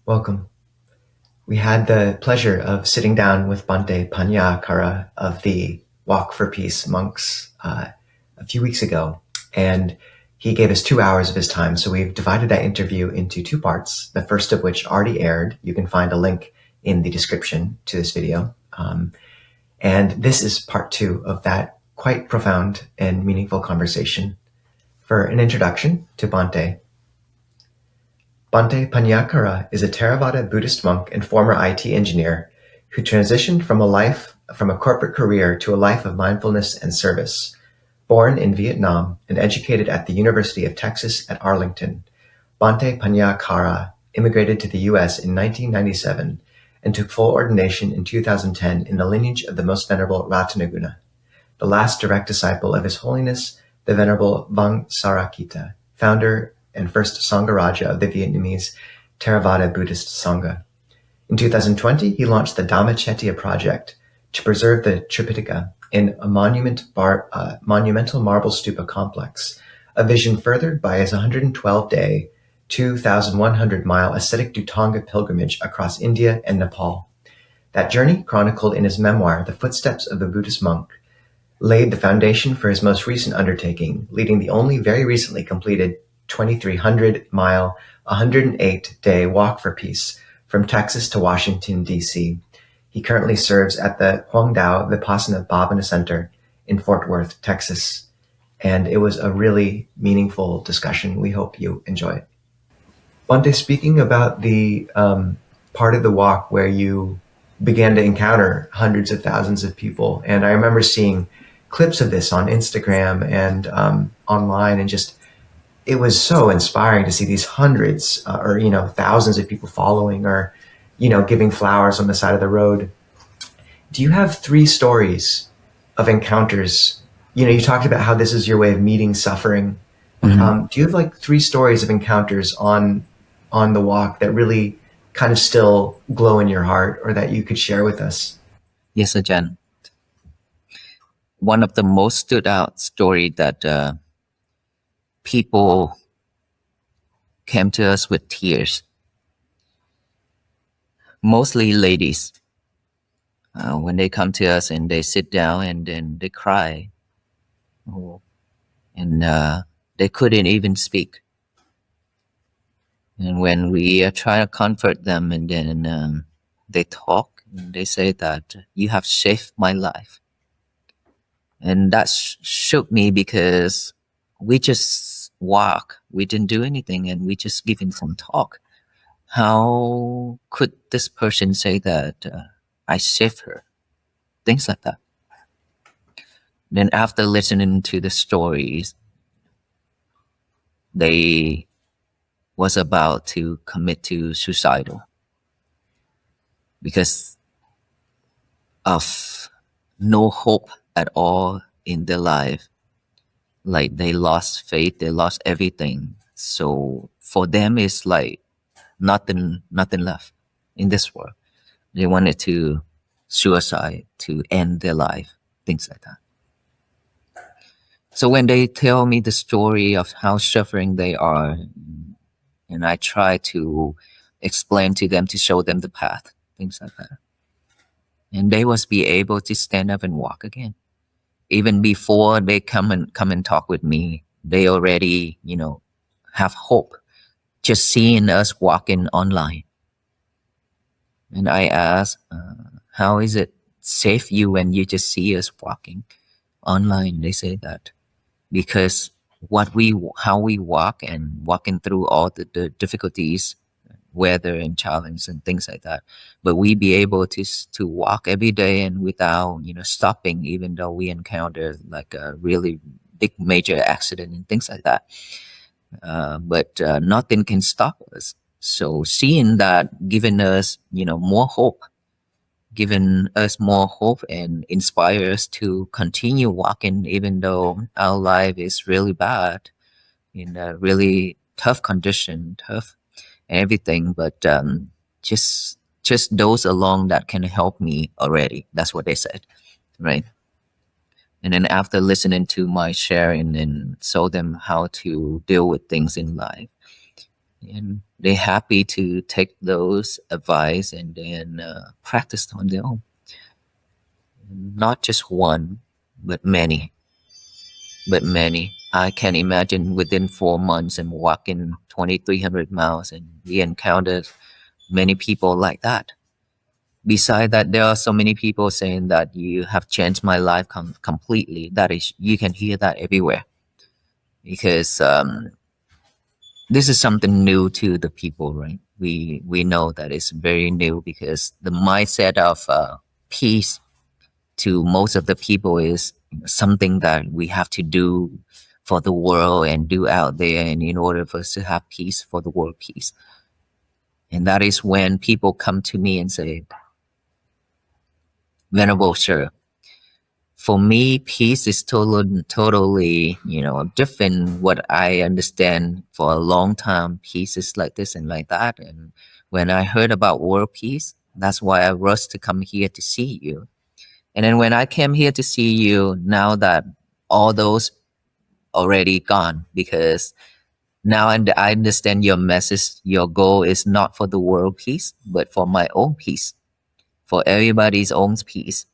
Welcome. We had the pleasure of sitting down with Bhante Paññākāra of the Walk for Peace monks a few weeks ago, and he gave us 2 hours of his time. So we've divided that interview into two parts, the first of which already aired. You can find a link in the description to this video. And this is part two of that quite profound and meaningful conversation. For an introduction to Bhante, Bhante Paññākāra is a Theravada Buddhist monk and former IT engineer who transitioned from a corporate career to a life of mindfulness and service. Born in Vietnam and educated at the University of Texas at Arlington, Bhante Paññākāra immigrated to the US in 1997 and took full ordination in 2010 in the lineage of the Most Venerable Ratanaguna, the last direct disciple of His Holiness the Venerable Vang Sarakita, founder and first Sangharaja of the Vietnamese Theravada Buddhist Sangha. In 2020, he launched the Dhammachettiya project to preserve the Tripitaka in a monumental marble stupa complex, a vision furthered by his 112-day, 2,100-mile ascetic Dhutanga pilgrimage across India and Nepal. That journey, chronicled in his memoir, The Footsteps of the Buddhist Monk, laid the foundation for his most recent undertaking, leading the only very recently completed 2,300-mile, 108-day walk for peace from Texas to Washington, D.C. He currently serves at the Huangdao Vipassana Bhavana Center in Fort Worth, Texas. And it was a really meaningful discussion. We hope you enjoy it. Bhante, speaking about the part of the walk where you began to encounter hundreds of thousands of people, and I remember seeing clips of this on Instagram and online, and just it was so inspiring to see these hundreds or thousands of people following or giving flowers on the side of the road. Do you have three stories of encounters? You talked about how this is your way of meeting suffering. Mm-hmm. Do you have three stories of encounters on the walk that really kind of still glow in your heart, or that you could share with us? Yes, Ajahn. One of the most stood out story that people came to us with tears, mostly ladies. When they come to us and they sit down and then they cry, and they couldn't even speak. And when we try to comfort them, and then they talk, and they say that you have saved my life. And that shook me, because we just walk, we didn't do anything, and we just giving some talk. How could this person say that I saved her? Things like that. Then after listening to the stories, they was about to commit to suicidal because of no hope at all in their life. Like they lost faith, they lost everything. So for them, it's like nothing left in this world. They wanted to suicide, to end their life, things like that. So when they tell me the story of how suffering they are, and I try to explain to them, to show them the path, things like that, and they was be able to stand up and walk again. Even before they come and talk with me, they already, have hope just seeing us walking online. And I ask, how is it save you when you just see us walking online? They say that because how we walk and walking through all the difficulties, weather and challenges and things like that, but we be able to walk every day and without stopping, even though we encounter like a really big major accident and things like that, but nothing can stop us. So seeing that, giving us more hope, and inspire us to continue walking, even though our life is really bad, in a really tough condition, tough and everything, but just those along that can help me already. That's what they said, right? And then after listening to my sharing and show them how to deal with things in life, and they're happy to take those advice and then practice on their own. Not just one, but many. But many. I can imagine within 4 months and walking 2,300 miles, and we encountered many people like that. Besides that, there are so many people saying that you have changed my life completely. That is, you can hear that everywhere, because this is something new to the people, right? We know that it's very new, because the mindset of peace to most of the people is something that we have to do for the world and do out there, and in order for us to have peace, for the world peace. And that is when people come to me and say, Venerable Sir, for me, peace is totally, different what I understand for a long time. Peace is like this and like that. And when I heard about world peace, that's why I rushed to come here to see you. And then when I came here to see you, now that all those already gone, because now I understand your message, your goal is not for the world peace, but for my own peace, for everybody's own peace.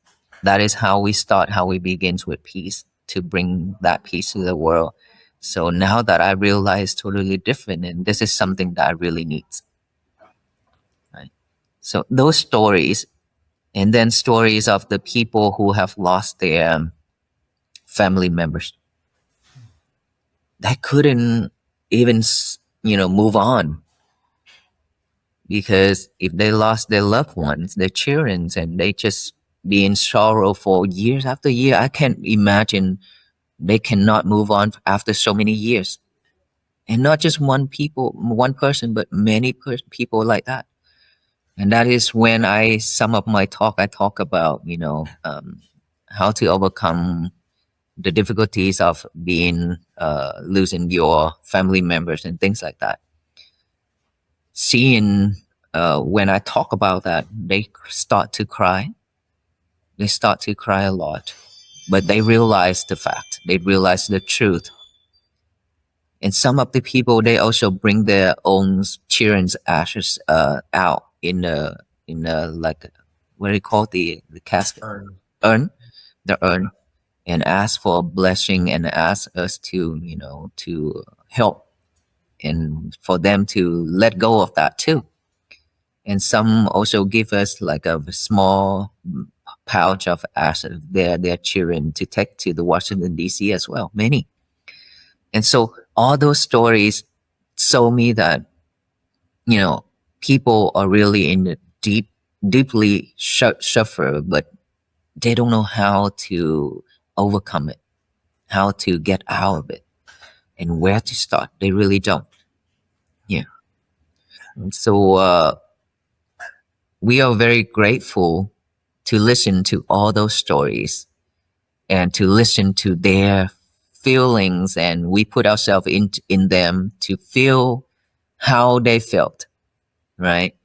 That is how we start, how we begin with peace, to bring that peace to the world. So now that I realize totally different, and this is something that I really need. Right? So those stories, and then stories of the people who have lost their family members, that couldn't even, move on, because if they lost their loved ones, their children, and they just be in sorrow for years after year, I can't imagine they cannot move on after so many years. And not just one person, but many people like that. And that is when I sum up my talk. I talk about, how to overcome the difficulties of being losing your family members and things like that. Seeing when I talk about that, they start to cry. They start to cry a lot, but they realize the fact. They realize the truth. And some of the people, they also bring their own children's ashes out in a like, what do you call the casket, urn, the urn, and ask for a blessing, and ask us to to help, and for them to let go of that too. And some also give us like a small pouch of ashes, their children, to take to the Washington D.C. as well. Many. And so all those stories show me that, people are really in the deeply suffer, but they don't know how to overcome it, how to get out of it, and where to start. They really don't. Yeah. And so we are very grateful to listen to all those stories, and to listen to their feelings, and we put ourselves in them to feel how they felt, right?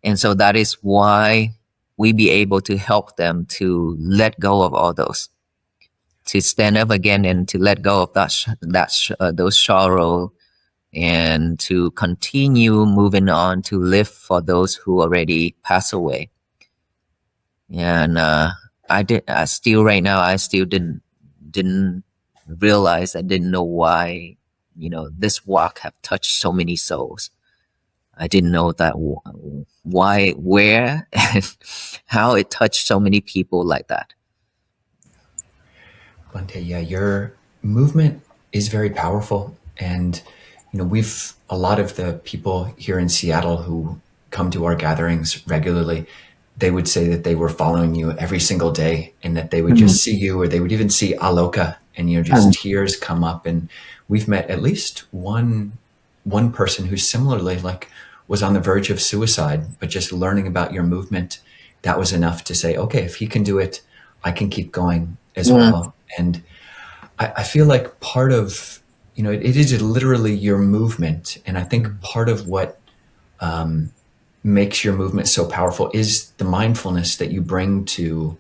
And so that is why we be able to help them to let go of all those, to stand up again, and to let go of those sorrow, and to continue moving on, to live for those who already passed away. And I still right now, I still didn't realize, I didn't know why, this walk have touched so many souls. I didn't know that why, where, and how it touched so many people like that. Bhante, yeah, your movement is very powerful. And, we've, a lot of the people here in Seattle who come to our gatherings regularly, they would say that they were following you every single day, and that they would just see you, or they would even see Aloka, and, just tears come up. And we've met at least one person who similarly, like, was on the verge of suicide, but just learning about your movement, that was enough to say, okay, if he can do it, I can keep going as well. And I feel like part of, it is literally your movement. And I think part of what makes your movement so powerful is the mindfulness that you bring to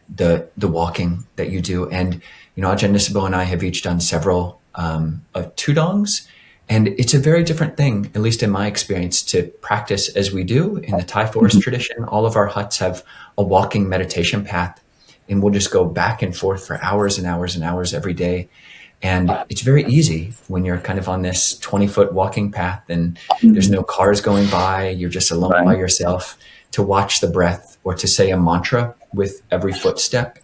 the walking that you do. And, Ajahn Nisabo and I have each done several of tudongs. And it's a very different thing, at least in my experience, to practice as we do in the Thai forest tradition. All of our huts have a walking meditation path, and we'll just go back and forth for hours and hours and hours every day. And it's very easy when you're kind of on this 20-foot walking path and there's no cars going by, you're just alone by yourself, to watch the breath or to say a mantra with every footstep.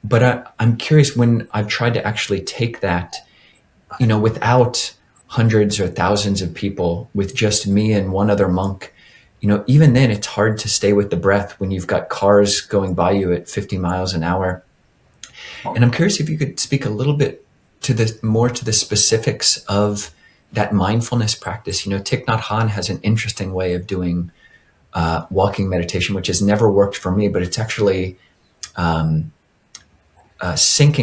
But I'm curious, when I've tried to actually take that, without hundreds or thousands of people, with just me and one other monk, even then it's hard to stay with the breath when you've got cars going by you at 50 miles an hour. And I'm curious if you could speak a little bit to the specifics of that mindfulness practice. Thich Nhat Hanh has an interesting way of doing walking meditation, which has never worked for me, but it's actually syncing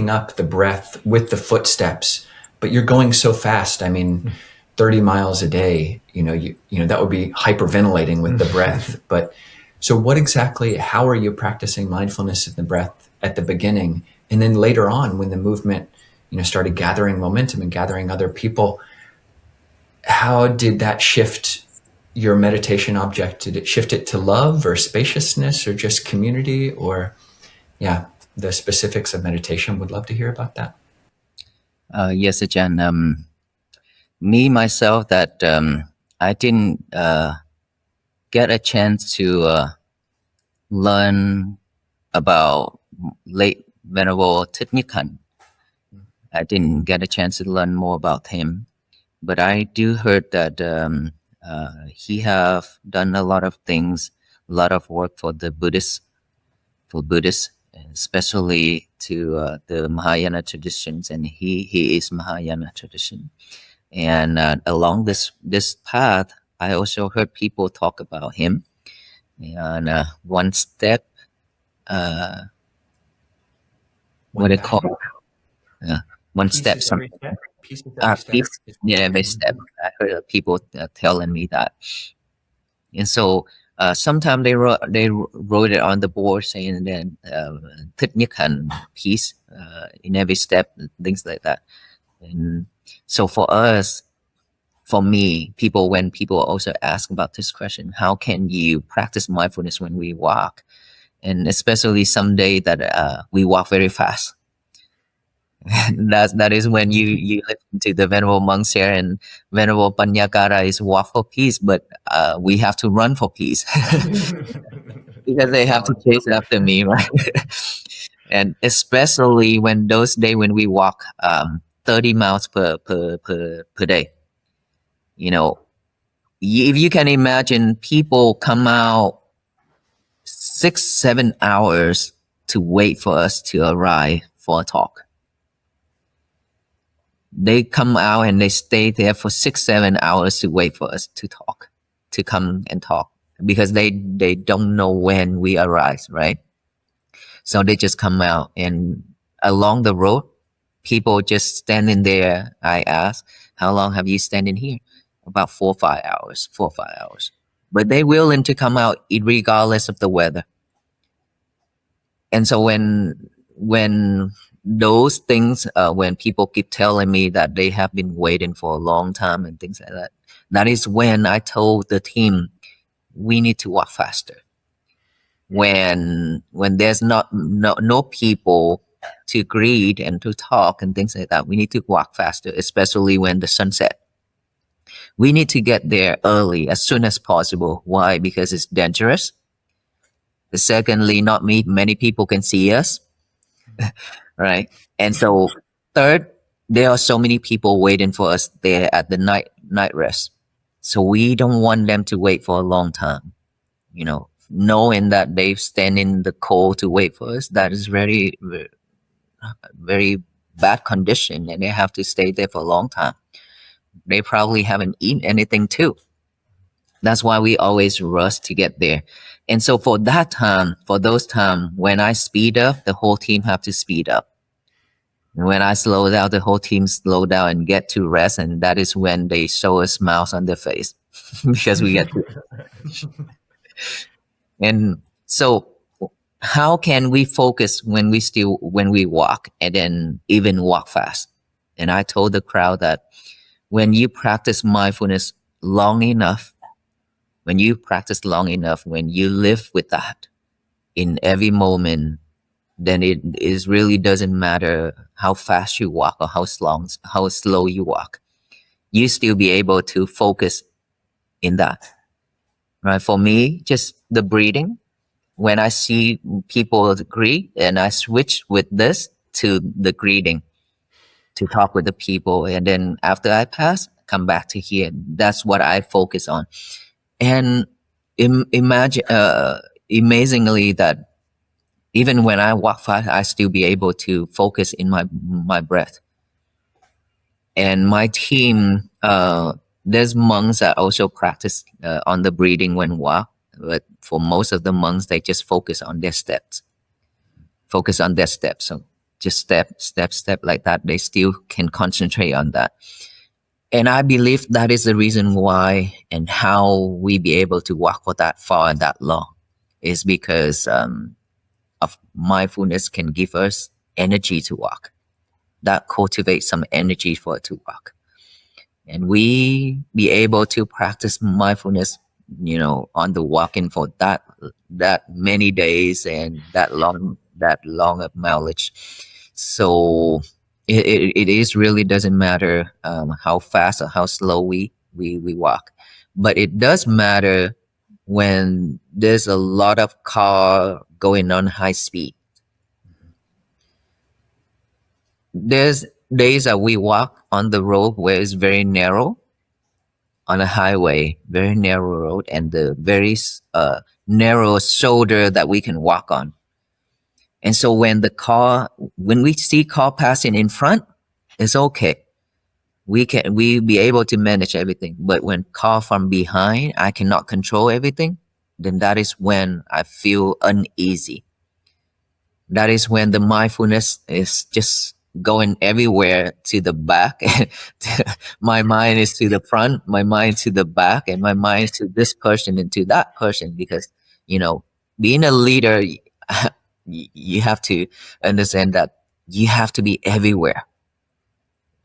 up the breath with the footsteps. But you're going so fast. 30 miles a day, that would be hyperventilating with the breath. But so how are you practicing mindfulness in the breath at the beginning? And then later on, when the movement, started gathering momentum and gathering other people, how did that shift your meditation object? Did it shift it to love or spaciousness or just community, or the specifics of meditation? Would love to hear about that. Yes, Ajahn. Me, myself, that I didn't get a chance to learn about late Venerable Thich Nhat Hanh. I didn't get a chance to learn more about him, but I do heard that he have done a lot of things, a lot of work for the Buddhists, especially to the Mahayana traditions, and he is Mahayana tradition. And along this path, I also heard people talk about him. And one step, what they call, one step, something. Every step. I heard people telling me that. And so sometimes they wrote it on the board saying that Thich Nhat Hanh peace in every step, things like that. And so for me, when people also ask about this question, how can you practice mindfulness when we walk? And especially some day that we walk very fast. that is when you listen to the Venerable monks here, and Venerable Paññākāra is walk for peace, but we have to run for peace because they have to chase after me, right? And especially when those days when we walk 30 miles per day, if you can imagine, people come out 6-7 hours to wait for us to arrive for a talk. They come out and they stay there for 6-7 hours to wait for us to come and talk, because they don't know when we arrive, right? So they just come out, and along the road, people just standing there. I ask, how long have you standing here? About 4 or 5 hours. But they willing to come out regardless of the weather. And so when those things, when people keep telling me that they have been waiting for a long time and things like that, that is when I told the team, we need to walk faster. When there's no people to greet and to talk and things like that, we need to walk faster, especially when the sun set. We need to get there early, as soon as possible. Why? Because it's dangerous. Secondly, not many people can see us. Right? And so third, there are so many people waiting for us there at the night rest. So we don't want them to wait for a long time. Knowing that they stand in the cold to wait for us, that is very, very bad condition, and they have to stay there for a long time. They probably haven't eaten anything too. That's why we always rush to get there. And so for those times, when I speed up, the whole team have to speed up. And when I slow down, the whole team slow down and get to rest. And that is when they show us smiles on their face because we get to. And so how can we focus when we walk and then even walk fast? And I told the crowd that when you practice mindfulness long enough, when you live with that in every moment, then it is really doesn't matter how fast you walk or how slow you walk. You still be able to focus in that. Right? For me, just the breathing. When I see people greet, and I switch with this to the greeting to talk with the people, and then after I pass, come back to here. That's what I focus on. And imagine, amazingly, that even when I walk fast, I still be able to focus in my breath. And my team, there's monks that also practice on the breathing when walk, but for most of the monks, they just focus on their steps. So just step like that. They still can concentrate on that. And I believe that is the reason why and how we be able to walk for that far and that long is because of mindfulness can give us energy to walk. That cultivates some energy for it to walk. And we be able to practice mindfulness, on the walking for that many days and that long of mileage. So it is really doesn't matter how fast or how slow we walk, but it does matter when there's a lot of car going on high speed. There's days that we walk on the road where it's very narrow, on a highway, very narrow road, and the very narrow shoulder that we can walk on. And so when we see car passing in front, it's okay. We be able to manage everything. But when car from behind, I cannot control everything, then that is when I feel uneasy. That is when the mindfulness is just going everywhere to the back. My mind is to the front, my mind to the back, and my mind to this person and to that person. Because, being a leader, you have to understand that you have to be everywhere.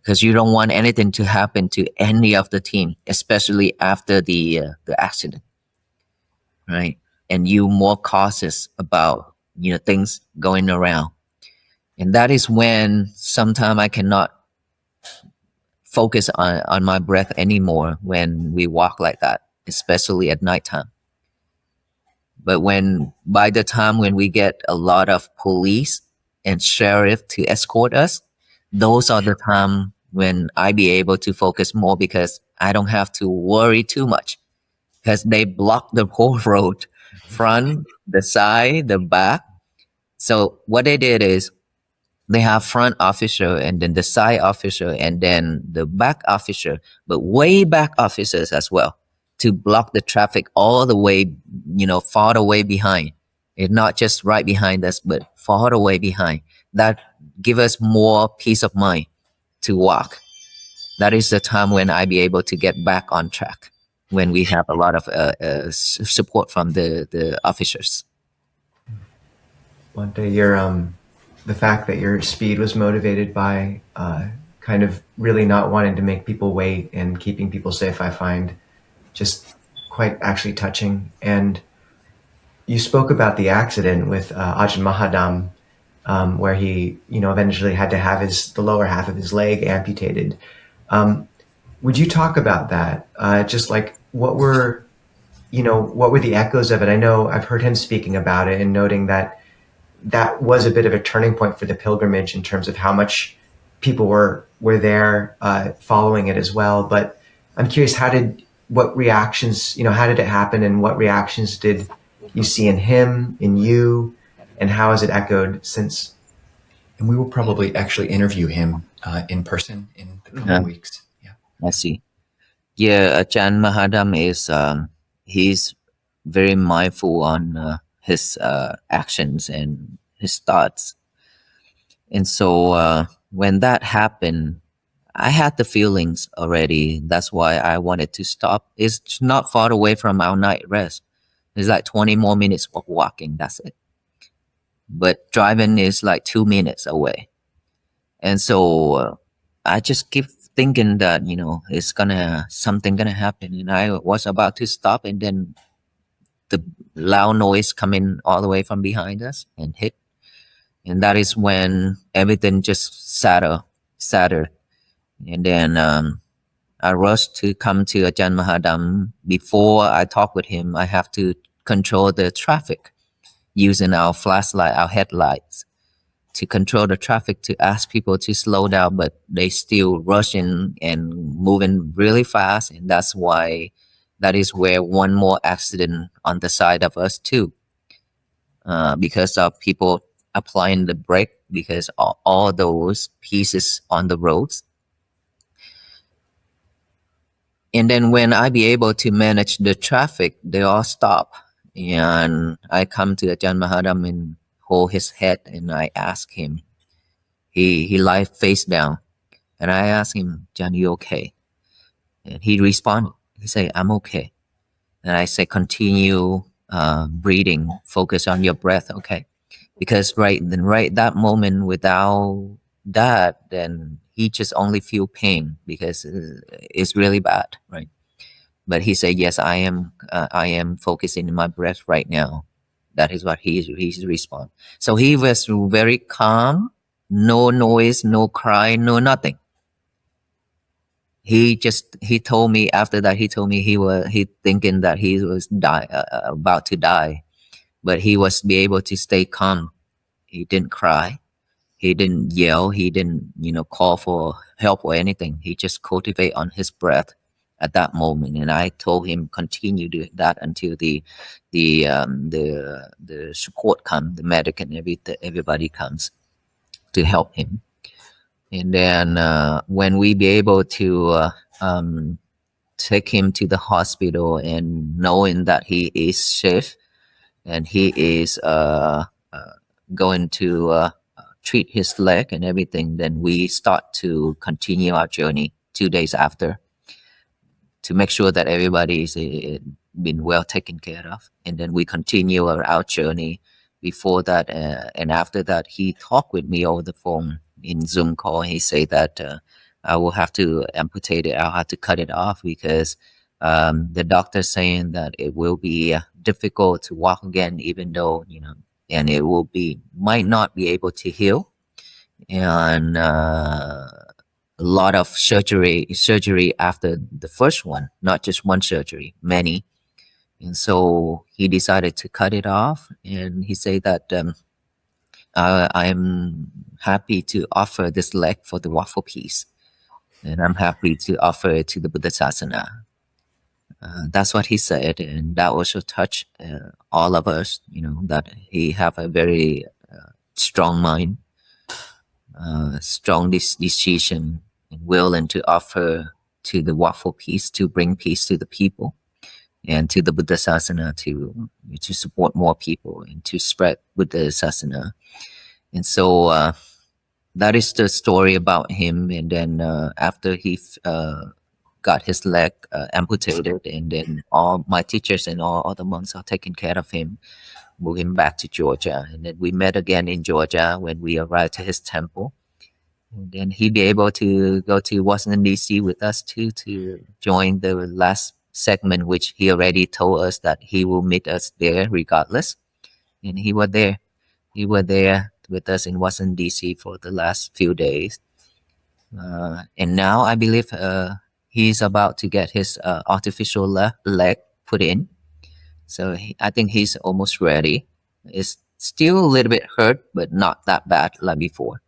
Because you don't want anything to happen to any of the team, especially after the accident, right? And you more cautious about things going around, and that is when sometimes I cannot focus on my breath anymore when we walk like that, especially at nighttime. But by the time when we get a lot of police and sheriff to escort us, those are the time when I be able to focus more, because I don't have to worry too much, because they block the whole road, front, the side, the back. So what they did is they have front officer and then the side officer and then the back officer, but way back officers as well, to block the traffic all the way, far away behind. It's not just right behind us, but far away behind. That give us more peace of mind to walk. That is the time when I be able to get back on track, when we have a lot of support from the officers. Bhante, the fact that your speed was motivated by kind of really not wanting to make people wait and keeping people safe, I find just quite actually touching. And you spoke about the accident with Ajahn Mahadam, where he, eventually had to have the lower half of his leg amputated. Would you talk about that? Just like what were the echoes of it? I know I've heard him speaking about it and noting that was a bit of a turning point for the pilgrimage in terms of how much people were there following it as well. But I'm curious, how did it happen, and what reactions did you see in him, in you, and how has it echoed since? And we will probably actually interview him in person in the coming weeks. Yeah, I see. Yeah, Ajahn Mahadam is he's very mindful on his actions and his thoughts. And so when that happened, I had the feelings already. That's why I wanted to stop. It's not far away from our night rest. It's like 20 more minutes of walking. That's it. But driving is like 2 minutes away. And so I just keep thinking that, it's something gonna happen, and I was about to stop, and then the loud noise coming all the way from behind us and hit. And that is when everything just sadder. And then I rushed to come to Ajahn Mahadam. Before I talk with him, I have to control the traffic using our flashlight, our headlights, to control the traffic, to ask people to slow down, but they still rushing and moving really fast. And that is where one more accident on the side of us too, because of people applying the brake, because all those pieces on the roads. And then when I be able to manage the traffic, they all stop. And I come to Ajahn Mahadam and hold his head, and I ask him, he lies face down. And I asked him, "John, you okay?" And he responded. He said, "I'm okay." And I say, "Continue breathing. Focus on your breath, okay?" Because right that moment, without that, then he just only feel pain because it's really bad, right? But he said, "Yes, I am focusing on my breath right now." That is what he's respond. So he was very calm, no noise, no cry, no nothing. He told me after that, he told me he thinking that he was about to die, but he was be able to stay calm. He didn't cry, he didn't yell, he didn't call for help or anything. He just cultivate on his breath at that moment. And I told him continue doing that until the support come, the medic and everybody comes to help him. And then when we be able to take him to the hospital, and knowing that he is safe and he is going to treat his leg and everything, then we start to continue our journey 2 days after, to make sure that everybody is been well taken care of. And then we continue our journey. Before that and after that, he talked with me over the phone in Zoom call. He said that I will have to amputate it. I'll have to cut it off because the doctor saying that it will be difficult to walk again, even though and it might not be able to heal, and a lot of surgery after the first one, not just one surgery, many. And so he decided to cut it off, and he said that I'm happy to offer this leg for the waffle piece, and I'm happy to offer it to the Buddha Sasana. That's what he said, and that also touched all of us, that he have a very strong mind, strong decision, and willing to offer to the waffle piece to bring peace to the people and to the Buddha Sasana to support more people and to spread Buddha Sasana. And so that is the story about him. And then after he got his leg amputated, and then all my teachers and all other monks are taking care of him, moving back to Georgia. And then we met again in Georgia when we arrived to his temple. And then he'd be able to go to Washington, D.C. with us too, to join the last segment, which he already told us that he will meet us there regardless. And he was there. He was there with us in Washington, D.C. for the last few days. And now I believe he's about to get his artificial leg put in. So I think he's almost ready. It's still a little bit hurt, but not that bad like before.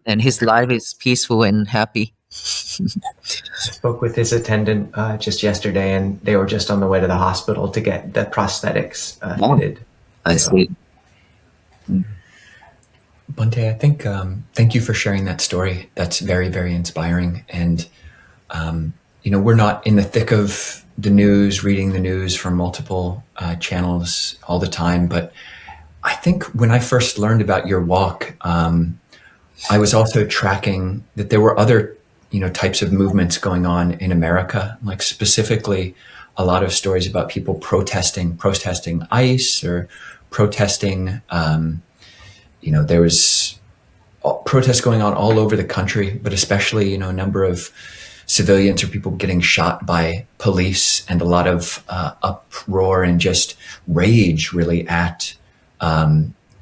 And his life is peaceful and happy. Spoke with his attendant just yesterday, and they were just on the way to the hospital to get the prosthetics fitted. I see. Bhante, I think thank you for sharing that story. That's very, very inspiring. And we're not in the thick of the news, reading the news from multiple channels all the time. But I think when I first learned about your walk, I was also tracking that there were other, types of movements going on in America, like specifically a lot of stories about people protesting ICE or protesting. There was protests going on all over the country, but especially, a number of civilians or people getting shot by police, and a lot of uproar and just rage really at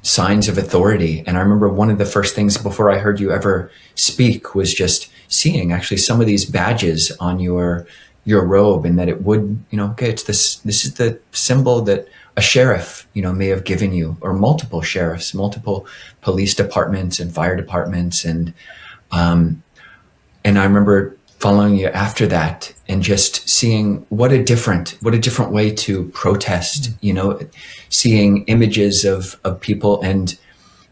signs of authority. And I remember one of the first things before I heard you ever speak was just seeing actually some of these badges on your robe, and that it would, okay, it's this is the symbol that a sheriff, may have given you, or multiple sheriffs, multiple police departments and fire departments. And I remember following you after that and just seeing what a different way to protest, seeing images of people, and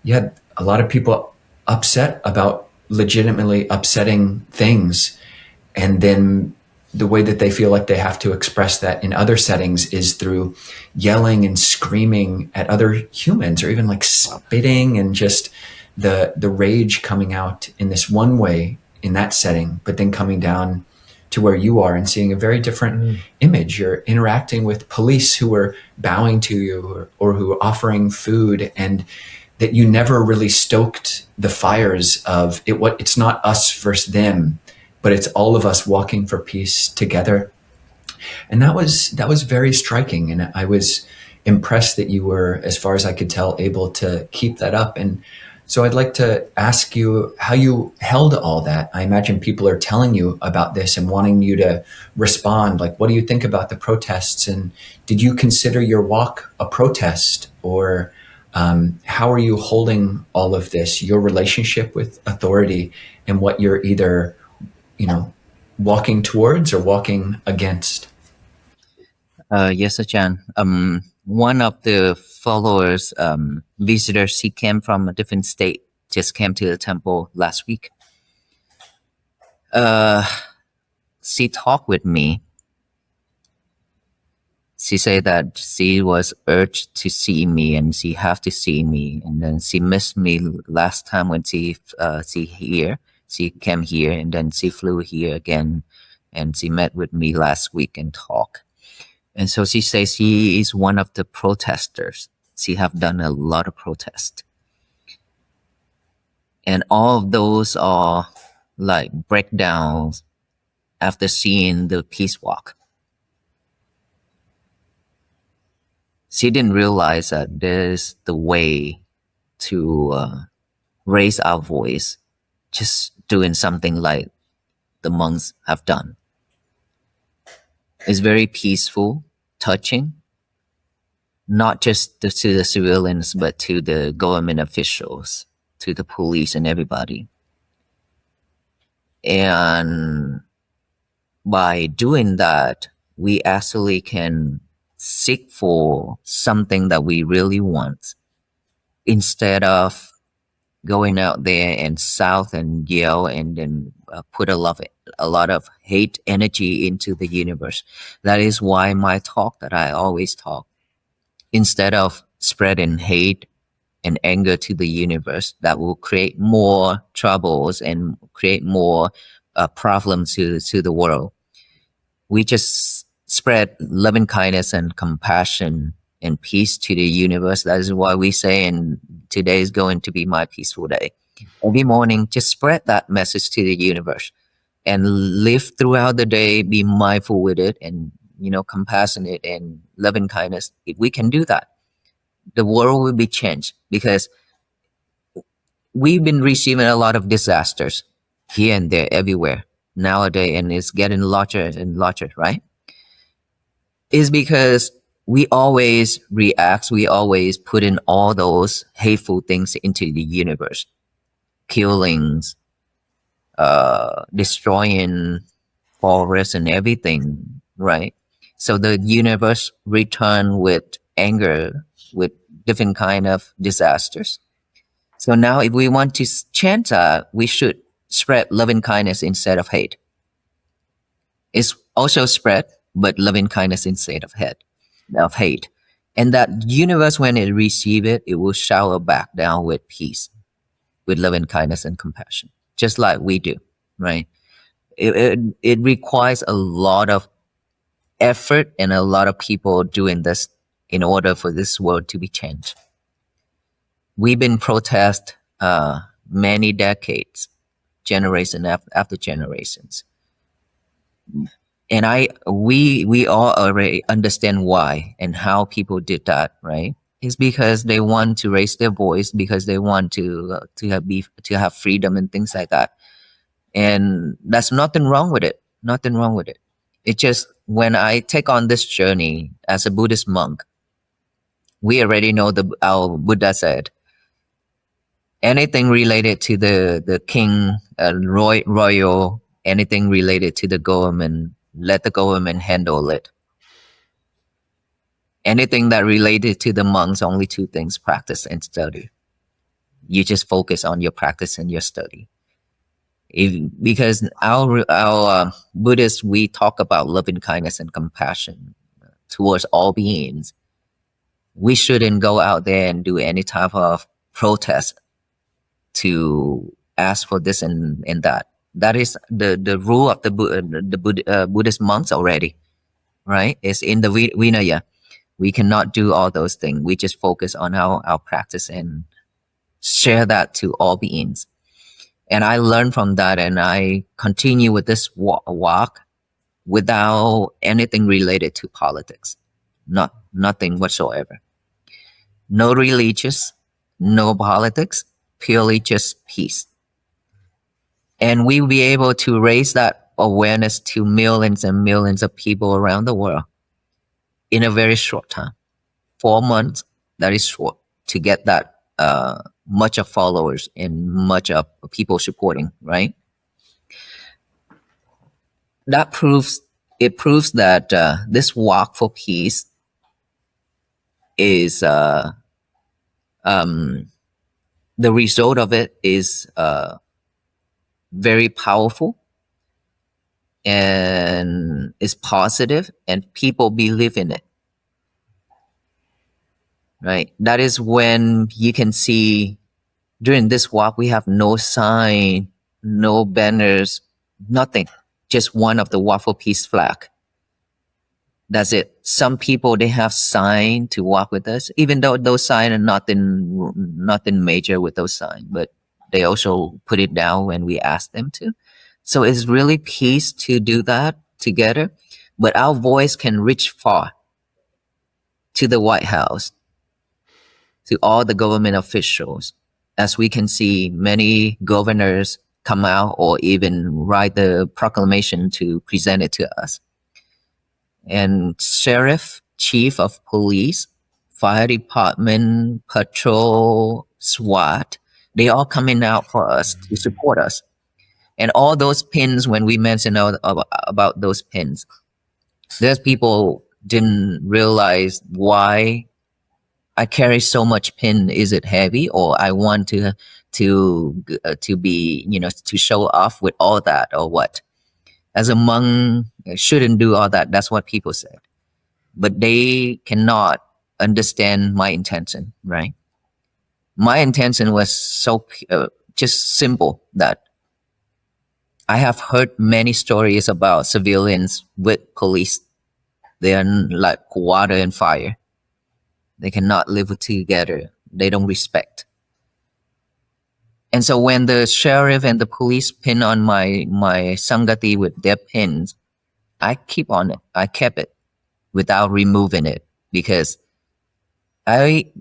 you had a lot of people upset about legitimately upsetting things. And then the way that they feel like they have to express that in other settings is through yelling and screaming at other humans, or even like spitting, and just the rage coming out in this one way in that setting, but then coming down to where you are and seeing a very different image. You're interacting with police who are bowing to you, or who are offering food, and that you never really stoked the fires of it. It's not us versus them, but it's all of us walking for peace together. And that was very striking. And I was impressed that you were, as far as I could tell, able to keep that up. And so I'd like to ask you how you held all that. I imagine people are telling you about this and wanting you to respond. Like, what do you think about the protests? And did you consider your walk a protest? Or how are you holding all of this, your relationship with authority, and what you're either walking towards or walking against? Yes, Ajahn. One of the followers, visitors, he came from a different state, just came to the temple last week. She talked with me. She said that she was urged to see me, and she have to see me. And then she missed me last time when she here. She came here, and then she flew here again, and she met with me last week and talked. And so she says she is one of the protesters. She have done a lot of protest. And all of those are like breakdowns after seeing the peace walk. She didn't realize that there's the way to raise our voice, just doing something like the monks have done. It's very peaceful, touching, not just to the civilians, but to the government officials, to the police and everybody. And by doing that, we actually can seek for something that we really want, instead of going out there and shout and yell and then put a lot of hate energy into the universe. That is why my talk that I always talk, instead of spreading hate and anger to the universe, that will create more troubles and create more problems to the world. We just spread loving kindness and compassion and peace to the universe. That is why we say, and today is going to be my peaceful day. Every morning, just spread that message to the universe and live throughout the day, be mindful with it, and compassionate and loving kindness. If we can do that, the world will be changed, because we've been receiving a lot of disasters here and there, everywhere nowadays, and it's getting larger and larger, right? Is because we always react, we always put in all those hateful things into the universe, killings, destroying forests and everything, right? So the universe return with anger, with different kind of disasters. So now if we want to change that, we should spread loving kindness instead of hate. It's also spread, but loving kindness instead of hate. And that universe, when it receives it, it will shower back down with peace, with loving kindness and compassion, just like we do, right? It requires a lot of effort and a lot of people doing this in order for this world to be changed. We've been protest many decades, generation after generations. And we all already understand why and how people did that, right? It's because they want to raise their voice, because they want to have freedom and things like that. And that's nothing wrong with it. Nothing wrong with it. It just, when I take on this journey as a Buddhist monk, we already know our Buddha said, anything related to the king, royal, anything related to the government, let the government handle it. Anything that related to the monks, only two things: practice and study. You just focus on your practice and your study. Because our Buddhists, we talk about loving kindness and compassion towards all beings. We shouldn't go out there and do any type of protest to ask for this and that. That is the rule of the Buddhist monks already, right? It's in the Vinaya. We cannot do all those things. We just focus on our practice and share that to all beings. And I learned from that, and I continue with this walk without anything related to politics. Nothing whatsoever. No religious, no politics, purely just peace. And we will be able to raise that awareness to millions and millions of people around the world in a very short time. 4 months, that is short to get that much of followers and much of people supporting, right? That proves that this walk for peace is the result of it is very powerful and is positive, and people believe in it, right? That is when you can see during this walk we have no sign, no banners, nothing, just one of the Walk for Peace flag. That's it. Some people, they have sign to walk with us, even though those signs are nothing major with those signs, but they also put it down when we ask them to. So it's really peace to do that together, but our voice can reach far to the White House, to all the government officials. As we can see, many governors come out or even write the proclamation to present it to us. And sheriff, chief of police, fire department, patrol, SWAT, they all coming out for us to support us. And all those pins, when we mentioned about those pins, there's people didn't realize why I carry so much pin. Is it heavy, or I want to be, to show off with all that, or what? As a monk, I shouldn't do all that. That's what people said. But they cannot understand my intention, right? My intention was so just simple, that I have heard many stories about civilians with police. They are like water and fire. They cannot live together. They don't respect. And so when the sheriff and the police pin on my Sangati with their pins, I keep on it. I kept it without removing it, because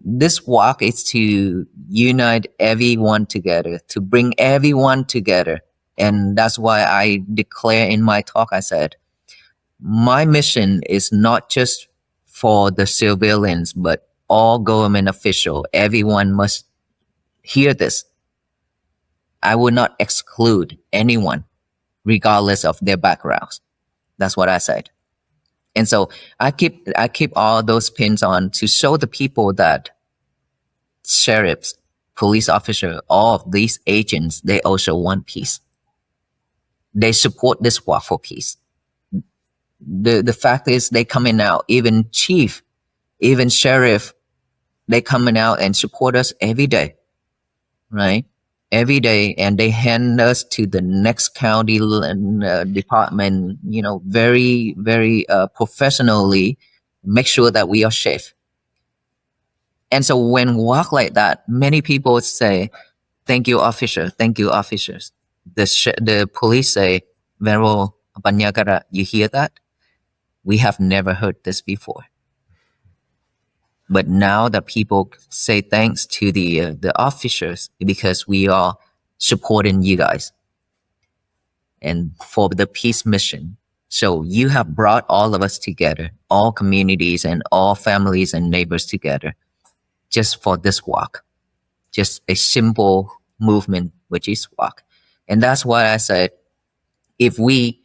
this walk is to unite everyone together, to bring everyone together. And that's why I declare in my talk, I said, my mission is not just for the civilians, but all government officials. Everyone must hear this. I will not exclude anyone, regardless of their backgrounds. That's what I said. And so I keep all those pins on to show the people that sheriffs, police officers, all of these agents, they also want peace. They support this walk for peace. The fact is, they coming out, even chief, even sheriff, they coming out and support us every day, right? Every day, and they hand us to the next county department, very, very professionally, make sure that we are safe. And so when walk like that, many people say, Thank you, officer. Thank you, officers. The police say, Venerable Paññākāra, you hear that? We have never heard this before. But now that people say thanks to the officers because we are supporting you guys and for the peace mission. So you have brought all of us together, all communities and all families and neighbors together just for this walk. Just a simple movement, which is walk. And that's why I said, if we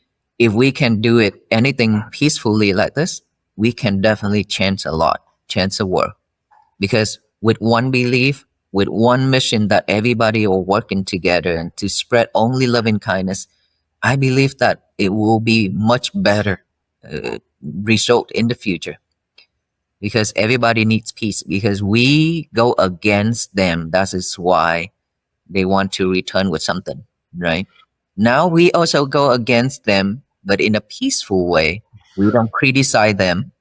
can do it anything peacefully like this, we can definitely change a lot, change the world. Because with one belief, with one mission that everybody are working together and to spread only loving kindness, I believe that it will be much better result in the future. Because everybody needs peace. Because we go against them. That is why they want to return with something, right? Now we also go against them, but in a peaceful way. We don't criticize them.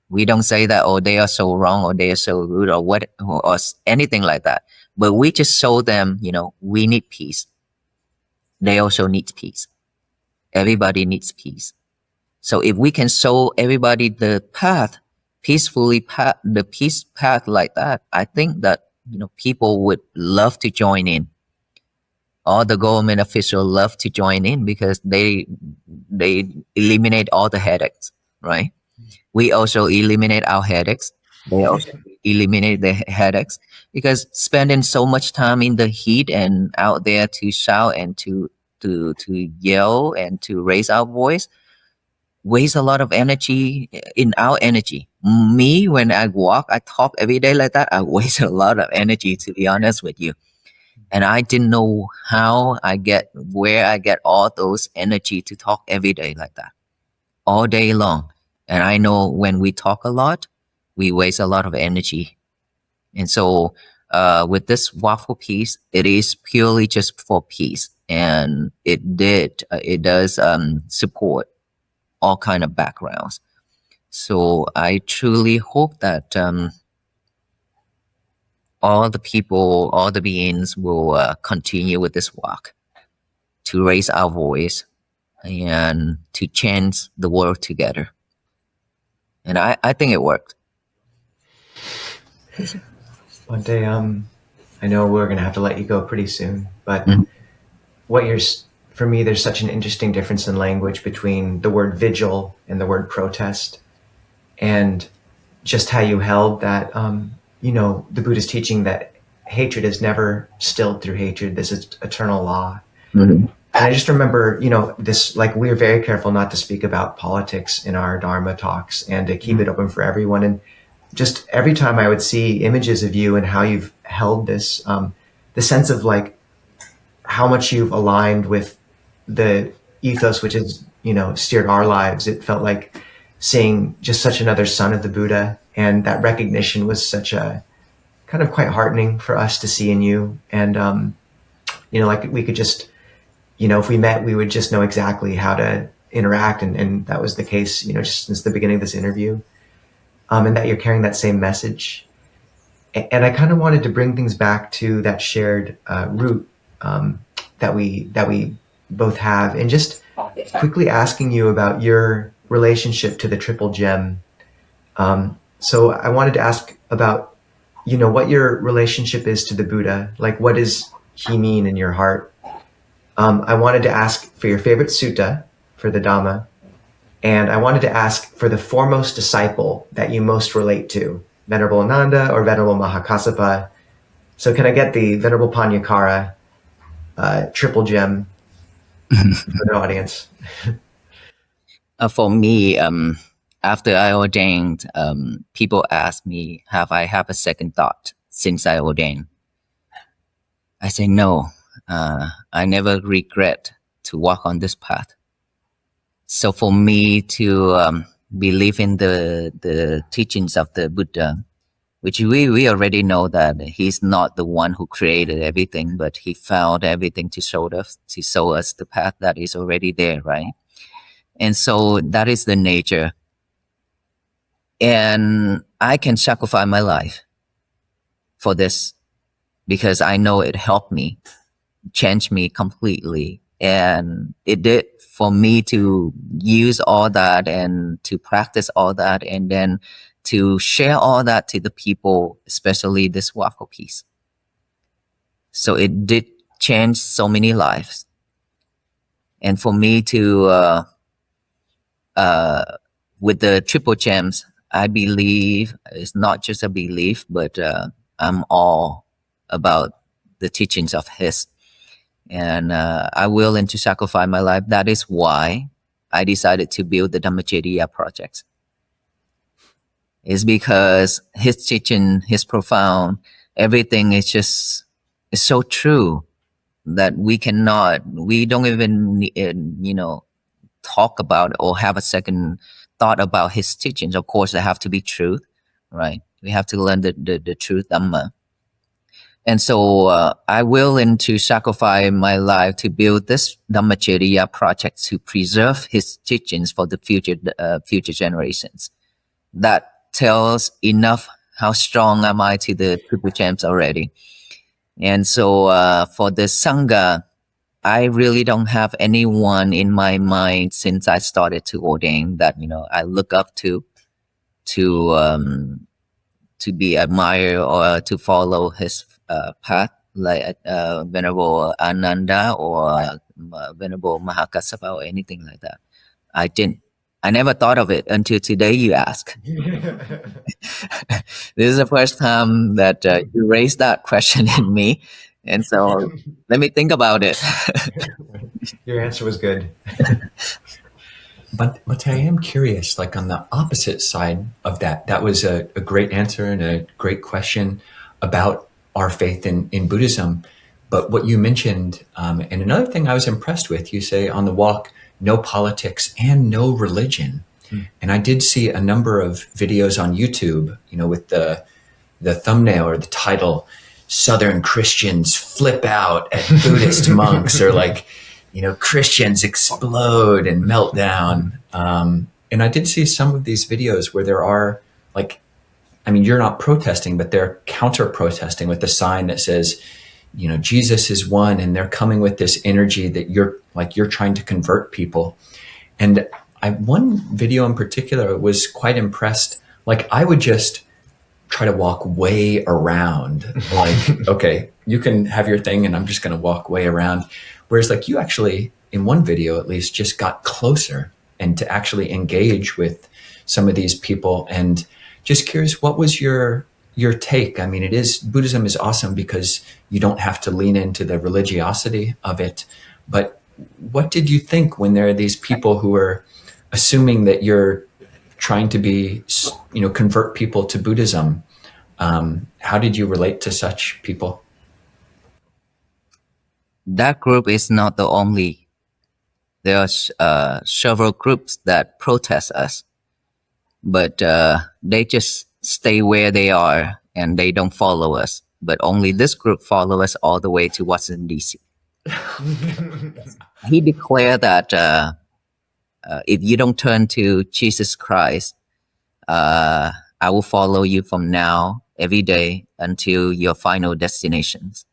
We don't say that, oh, they are so wrong or they are so rude or what or anything like that. But we just show them, we need peace. They also need peace. Everybody needs peace. So if we can show everybody the path, the peace path like that, I think that, people would love to join in. All the government officials love to join in because they eliminate all the headaches, right? We also eliminate our headaches. They also eliminate the headaches because spending so much time in the heat and out there to shout and to yell and to raise our voice waste a lot of energy in our energy. Me, when I walk, I talk every day like that. I waste a lot of energy, to be honest with you. And I didn't know where I get all those energy to talk every day like that, all day long. And I know when we talk a lot, we waste a lot of energy. And so with this waffle piece, it is purely just for peace. And it does support all kind of backgrounds. So I truly hope that all the people, all the beings will continue with this walk to raise our voice and to change the world together. And I think it worked. Bhante, I know we're going to have to let you go pretty soon, but for me, there's such an interesting difference in language between the word vigil and the word protest, and just how you held that, the Buddhist teaching that hatred is never stilled through hatred. This is eternal law. Mm-hmm. And I just remember, this, like, we're very careful not to speak about politics in our Dharma talks and to keep it open for everyone. And just every time I would see images of you and how you've held this, the sense of like how much you've aligned with the ethos, which has, steered our lives. It felt like seeing just such another son of the Buddha. And that recognition was such a kind of quite heartening for us to see in you. And, like we could just, if we met, we would just know exactly how to interact. And that was the case, just since the beginning of this interview. And that you're carrying that same message. And I kind of wanted to bring things back to that shared root that we both have, and just quickly asking you about your relationship to the triple gem. So I wanted to ask about, what your relationship is to the Buddha. Like, what does he mean in your heart? I wanted to ask for your favorite sutta for the Dhamma. And I wanted to ask for the foremost disciple that you most relate to, Venerable Ananda or Venerable Mahakassapa. So can I get the Venerable Paññākāra triple gem for the audience? For me, after I ordained, people ask me, have I had a second thought since I ordained? I say no. I never regret to walk on this path. So for me to believe in the teachings of the Buddha, which we already know that he's not the one who created everything, but he found everything to show us the path that is already there, right? And so that is the nature. And I can sacrifice my life for this. because I know it helped me, changed me completely. And it did for me to use all that and to practice all that, and then to share all that to the people, especially this waffle piece. So it did change so many lives. And for me to, with the triple gems, I believe it's not just a belief, but I'm all about the teachings of his. And I'm willing to sacrifice my life. That is why I decided to build the Dhammacharya project. It's because his teaching, his profound, everything is just, is so true that we don't even, talk about or have a second thought about his teachings. Of course, they have to be truth, right? We have to learn the truth, Dhamma. And so I willing to sacrifice my life to build this Dhammacharya project to preserve his teachings for the future generations. That tells enough how strong am I to the triple gems already. And so for the Sangha, I really don't have anyone in my mind since I started to ordain that, I look up to be admired or to follow his path, like Venerable Ananda or Venerable Mahakassapa or anything like that. I never thought of it until today you ask. This is the first time that you raised that question in me. And so let me think about it. Your answer was good. But I am curious, like on the opposite side of that was a great answer and a great question about our faith in Buddhism. But what you mentioned, and another thing I was impressed with, you say on the walk, no politics and no religion. And I did see a number of videos on YouTube, with the thumbnail or the title, Southern Christians flip out at Buddhist monks, or like, Christians explode and melt down. And I did see some of these videos where there are you're not protesting, but they're counter protesting with a sign that says, Jesus is one, and they're coming with this energy that you're trying to convert people. And one video in particular was quite impressed. Like, I would just try to walk way around, like, okay, you can have your thing and I'm just going to walk way around. Whereas like you actually, in one video at least, just got closer and to actually engage with some of these people. And just curious, what was your take? I mean, Buddhism is awesome because you don't have to lean into the religiosity of it. But what did you think when there are these people who are assuming that you're trying to be, convert people to Buddhism? How did you relate to such people? That group is not the only. There are several groups that protest us, but they just stay where they are and they don't follow us. But only this group follow us all the way to Washington, D.C. He declared that if you don't turn to Jesus Christ, I will follow you from now every day until your final destinations.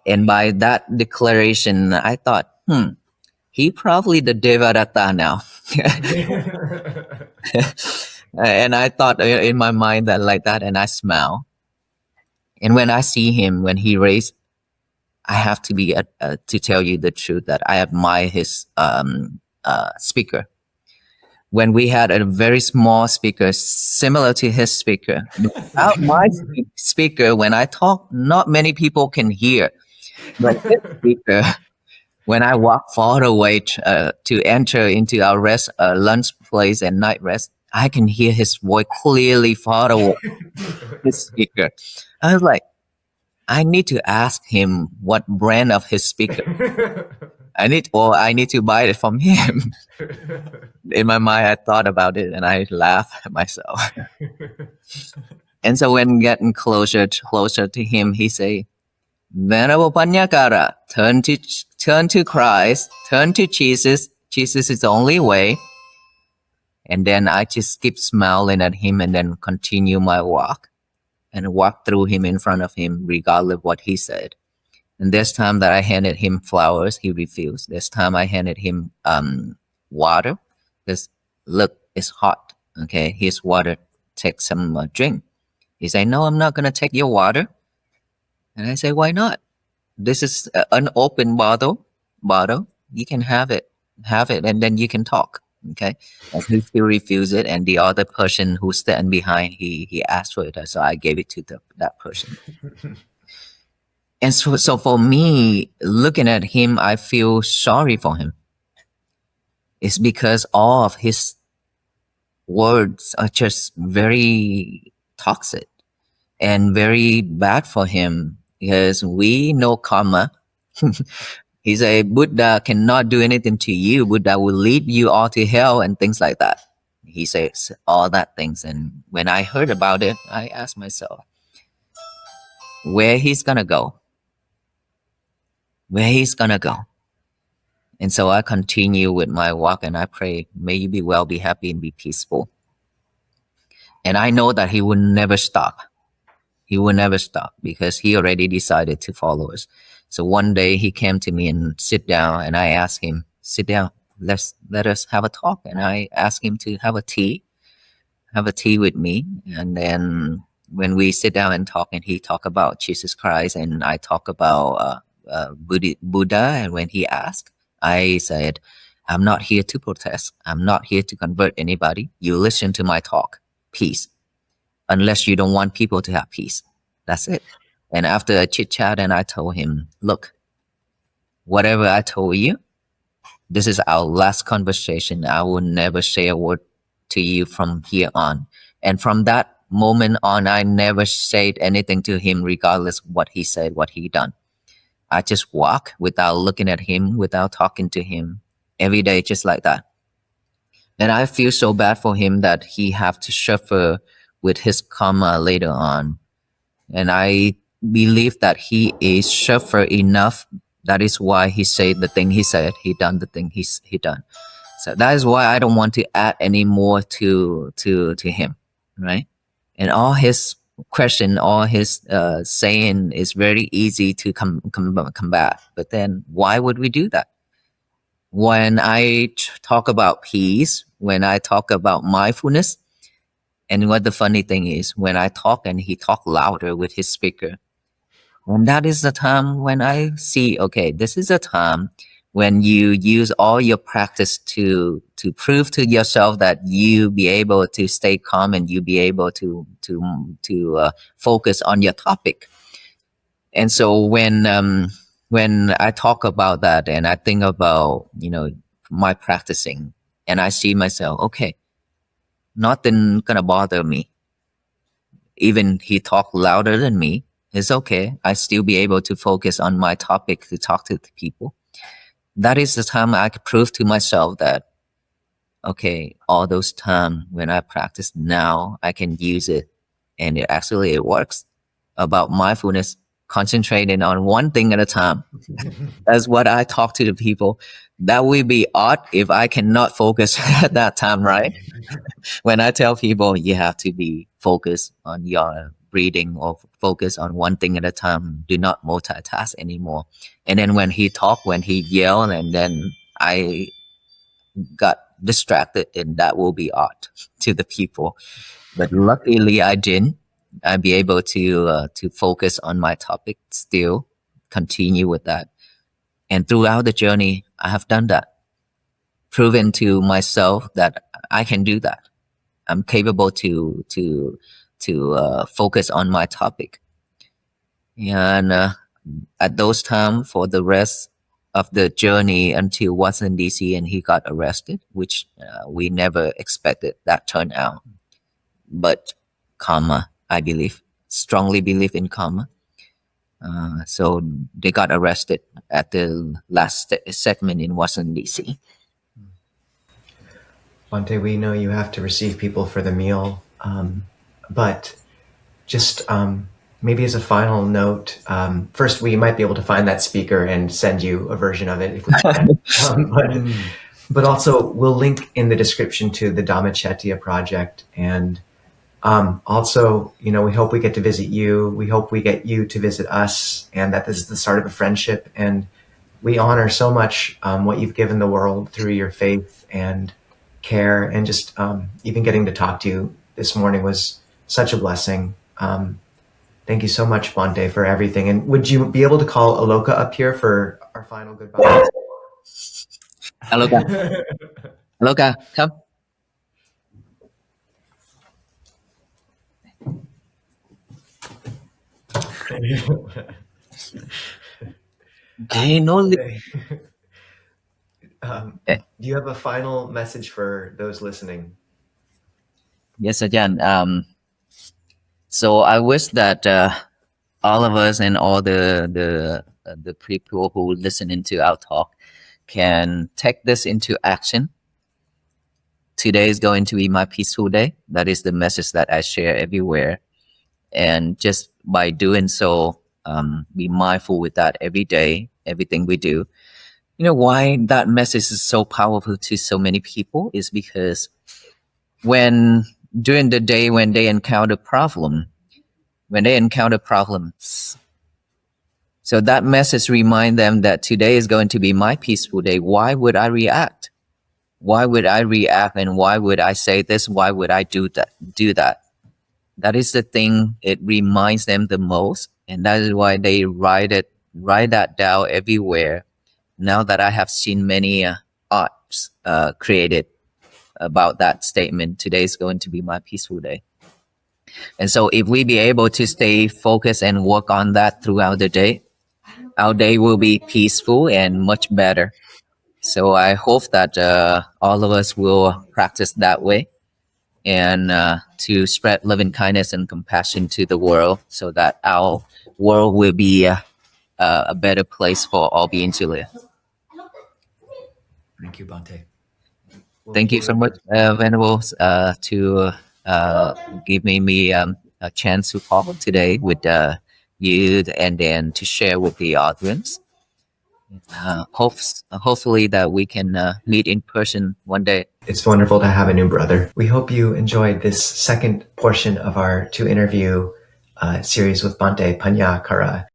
And by that declaration, I thought, he probably the Devadatta now. And I thought in my mind that like that, and I smile. And when I see him, when he raised, I have to be to tell you the truth that I admire his speaker. When we had a very small speaker similar to his speaker, without my speaker, when I talk, not many people can hear. But his speaker, when I walk far away to enter into our lunch place and night rest, I can hear his voice clearly far away. His speaker. I was like, I need to ask him what brand of his speaker. I need to buy it from him. In my mind, I thought about it and I laughed at myself. And so when getting closer to him, he say, Venerable Paññākāra, turn to Christ, turn to Jesus. Jesus is the only way. And then I just keep smiling at him and then continue my walk. and walked through him in front of him, regardless of what he said. And this time that I handed him flowers, he refused. This time I handed him water. This, look, it's hot. Okay, here's water. Take some drink. He said, no, I'm not gonna take your water. And I say, why not? This is an open bottle. You can have it, and then you can talk. Okay, and he still refused it. And the other person who stand behind, he asked for it, so I gave it to that person. And so for me, looking at him, I feel sorry for him. It's because all of his words are just very toxic and very bad for him, because we know karma. He said Buddha cannot do anything to you. Buddha will lead you all to hell and things like that. He says all that things. And when I heard about it, I asked myself, where he's gonna go? Where he's gonna go? And so I continue with my walk, and I pray, may you be well, be happy, and be peaceful. And I know that he will never stop. He will never stop, because he already decided to follow us. So one day he came to me and sit down, and I asked him, sit down, let us have a talk. And I asked him to have a tea with me. And then when we sit down and talk, and he talk about Jesus Christ, and I talk about Buddha. And when he asked, I said, I'm not here to protest. I'm not here to convert anybody. You listen to my talk. Peace. Unless you don't want people to have peace. That's it. And after a chit chat, and I told him, look, whatever I told you, this is our last conversation. I will never say a word to you from here on. And from that moment on, I never said anything to him, regardless of what he said, what he done. I just walk without looking at him, without talking to him, every day, just like that. And I feel so bad for him that he have to suffer with his karma later on. And I believe that he is suffer enough. That is why he said the thing he said. He done the thing he done. So that is why I don't want to add any more to him, right? And all his question, all his saying is very easy to combat. But then why would we do that? When I talk about peace, when I talk about mindfulness, and what the funny thing is, when I talk and he talk louder with his speaker, and that is the time when I see, okay, this is a time when you use all your practice to prove to yourself that you be able to stay calm, and you be able to focus on your topic. And so when I talk about that, and I think about, my practicing, and I see myself, okay, nothing gonna bother me. Even he talk louder than me, it's okay. I still be able to focus on my topic to talk to the people. That is the time I could prove to myself that, okay, all those time when I practice now, I can use it, and it works. About mindfulness, concentrating on one thing at a time. That's what I talk to the people. That will be odd if I cannot focus at that time, right? When I tell people you have to be focused on your breathing, or focus on one thing at a time, do not multitask anymore. And then when he talked, when he yelled, and then I got distracted, and that will be odd to the people. But luckily I didn't. I'd be able to focus on my topic, still continue with that. And throughout the journey, I have done that, proven to myself that I can do that. I'm capable to focus on my topic. And at those times, for the rest of the journey until Washington D.C. and he got arrested, which we never expected that turn out. But karma, I strongly believe in karma. So they got arrested at the last segment in Washington D.C. Bhante, we know you have to receive people for the meal, but just maybe as a final note, first we might be able to find that speaker and send you a version of it if we can. But also we'll link in the description to the Dhammachetya project, and Also, we hope we get to visit you. We hope we get you to visit us, and that this is the start of a friendship. And we honor so much what you've given the world through your faith and care, and just even getting to talk to you this morning was such a blessing. Thank you so much, Bhante, for everything. And would you be able to call Aloka up here for our final goodbye? Aloka, Aloka, come. Okay, no. Do you have a final message for those listening? Yes, Ajahn. So I wish that all of us and all the people who listen into our talk can take this into action. Today is going to be my peaceful day. That is the message that I share everywhere. And just by doing so, be mindful with that every day, everything we do. You know why that message is so powerful to so many people is because during the day when they encounter problems, so that message reminds them that today is going to be my peaceful day. Why would I react? Why would I react, and why would I say this? Why would I do that? That is the thing it reminds them the most, and that is why they write that down everywhere. Now that I have seen many arts created about that statement, today is going to be my peaceful day. And so if we be able to stay focused and work on that throughout the day, our day will be peaceful and much better. So I hope that all of us will practice that way, and to spread love and kindness and compassion to the world, so that our world will be a better place for all beings to live. Thank you, Bhante. Thank you so much, Venerables, to give me a chance to talk today with you, and then to share with the audience. Hopefully that we can meet in person one day. It's wonderful to have a new brother. We hope you enjoyed this second portion of our 2 interview series with Bhante Paññākāra.